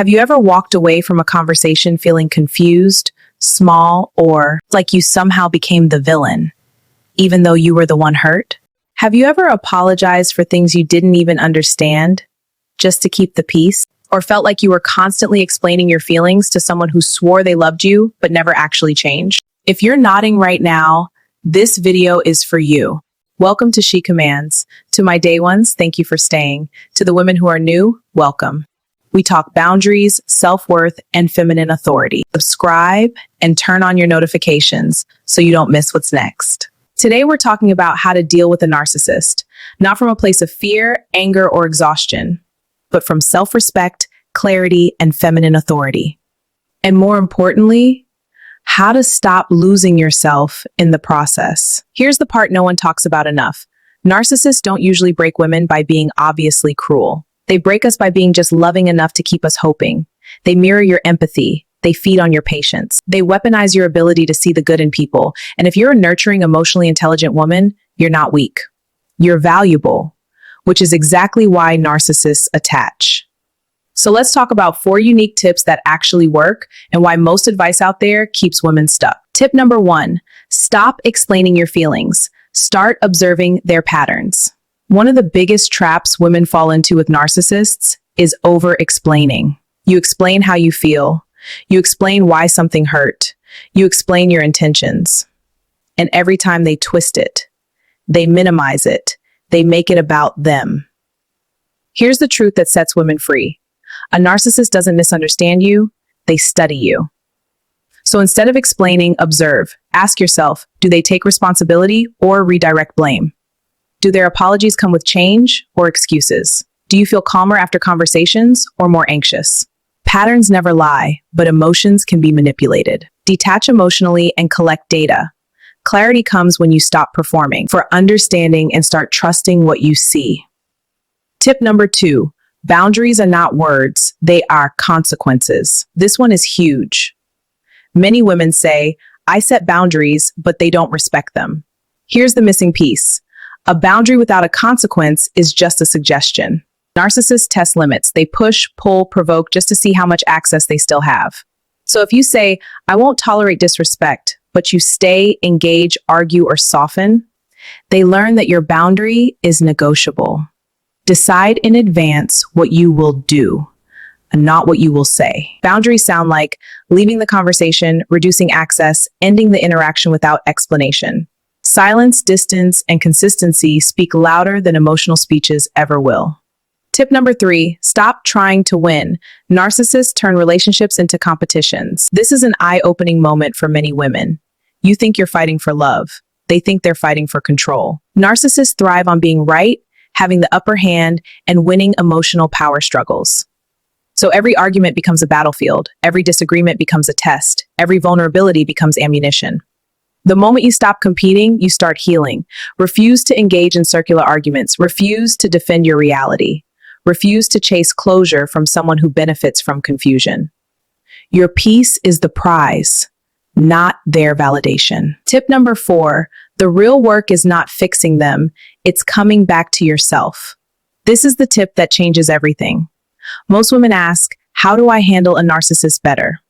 Have you ever walked away from a conversation feeling confused, small, or like you somehow became the villain, even though you were the one hurt? Have you ever apologized for things you didn't even understand just to keep the peace? Or felt like you were constantly explaining your feelings to someone who swore they loved you but never actually changed? If you're nodding right now, this video is for you. Welcome to She Commands. To my day ones, thank you for staying. To the women who are new, welcome. We talk boundaries, self-worth, and feminine authority. Subscribe and turn on your notifications so you don't miss what's next. Today, we're talking about how to deal with a narcissist, not from a place of fear, anger, or exhaustion, but from self-respect, clarity, and feminine authority. And more importantly, how to stop losing yourself in the process. Here's the part no one talks about enough. Narcissists don't usually break women by being obviously cruel. They break us by being just loving enough to keep us hoping. They mirror your empathy. They feed on your patience. They weaponize your ability to see the good in people. And if you're a nurturing, emotionally intelligent woman, you're not weak. You're valuable, which is exactly why narcissists attach. So let's talk about 4 unique tips that actually work and why most advice out there keeps women stuck. Tip number 1, stop explaining your feelings. Start observing their patterns. One of the biggest traps women fall into with narcissists is over-explaining. You explain how you feel. You explain why something hurt. You explain your intentions. And every time they twist it, they minimize it, they make it about them. Here's the truth that sets women free. A narcissist doesn't misunderstand you, they study you. So instead of explaining, observe. Ask yourself, do they take responsibility or redirect blame? Do their apologies come with change or excuses? Do you feel calmer after conversations or more anxious? Patterns never lie, but emotions can be manipulated. Detach emotionally and collect data. Clarity comes when you stop performing for understanding and start trusting what you see. Tip number 2, boundaries are not words, they are consequences. This one is huge. Many women say, I set boundaries, but they don't respect them. Here's the missing piece. A boundary without a consequence is just a suggestion. Narcissists test limits. They push, pull, provoke just to see how much access they still have. So if you say, I won't tolerate disrespect, but you stay, engage, argue, or soften, they learn that your boundary is negotiable. Decide in advance what you will do and not what you will say. Boundaries sound like leaving the conversation, reducing access, ending the interaction without explanation. Silence, distance, and consistency speak louder than emotional speeches ever will. Tip number 3, stop trying to win. Narcissists turn relationships into competitions. This is an eye-opening moment for many women. You think you're fighting for love. They think they're fighting for control. Narcissists thrive on being right, having the upper hand, and winning emotional power struggles. So every argument becomes a battlefield. Every disagreement becomes a test. Every vulnerability becomes ammunition. The moment you stop competing, you start healing. Refuse to engage in circular arguments. Refuse to defend your reality. Refuse to chase closure from someone who benefits from confusion. Your peace is the prize, not their validation. Tip number 4, the real work is not fixing them, it's coming back to yourself. This is the tip that changes everything. Most women ask, how do I handle a narcissist better?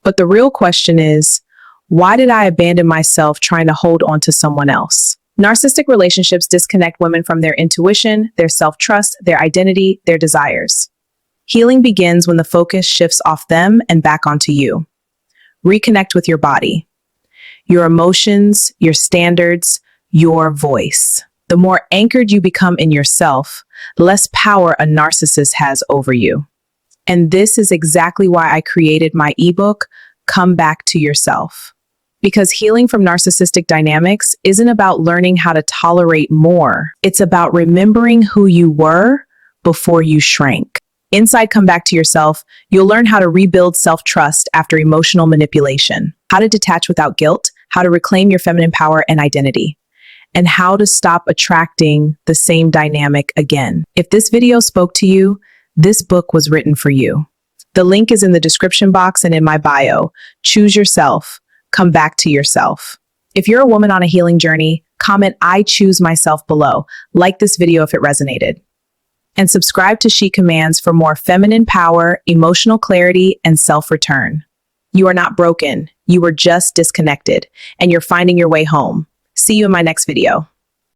But the real question is, why did I abandon myself trying to hold on to someone else? Narcissistic relationships disconnect women from their intuition, their self-trust, their identity, their desires. Healing begins when the focus shifts off them and back onto you. Reconnect with your body, your emotions, your standards, your voice. The more anchored you become in yourself, the less power a narcissist has over you. And this is exactly why I created my ebook, Come Back to Yourself. Because healing from narcissistic dynamics isn't about learning how to tolerate more. It's about remembering who you were before you shrank. Inside Come Back to Yourself, you'll learn how to rebuild self-trust after emotional manipulation, how to detach without guilt, how to reclaim your feminine power and identity, and how to stop attracting the same dynamic again. If this video spoke to you, this book was written for you. The link is in the description box and in my bio. Choose yourself. Come back to yourself. If you're a woman on a healing journey, comment I choose myself below. Like this video if it resonated. and subscribe to She Commands for more feminine power, emotional clarity, and self-return. You are not broken. You were just disconnected, and you're finding your way home. See you in my next video.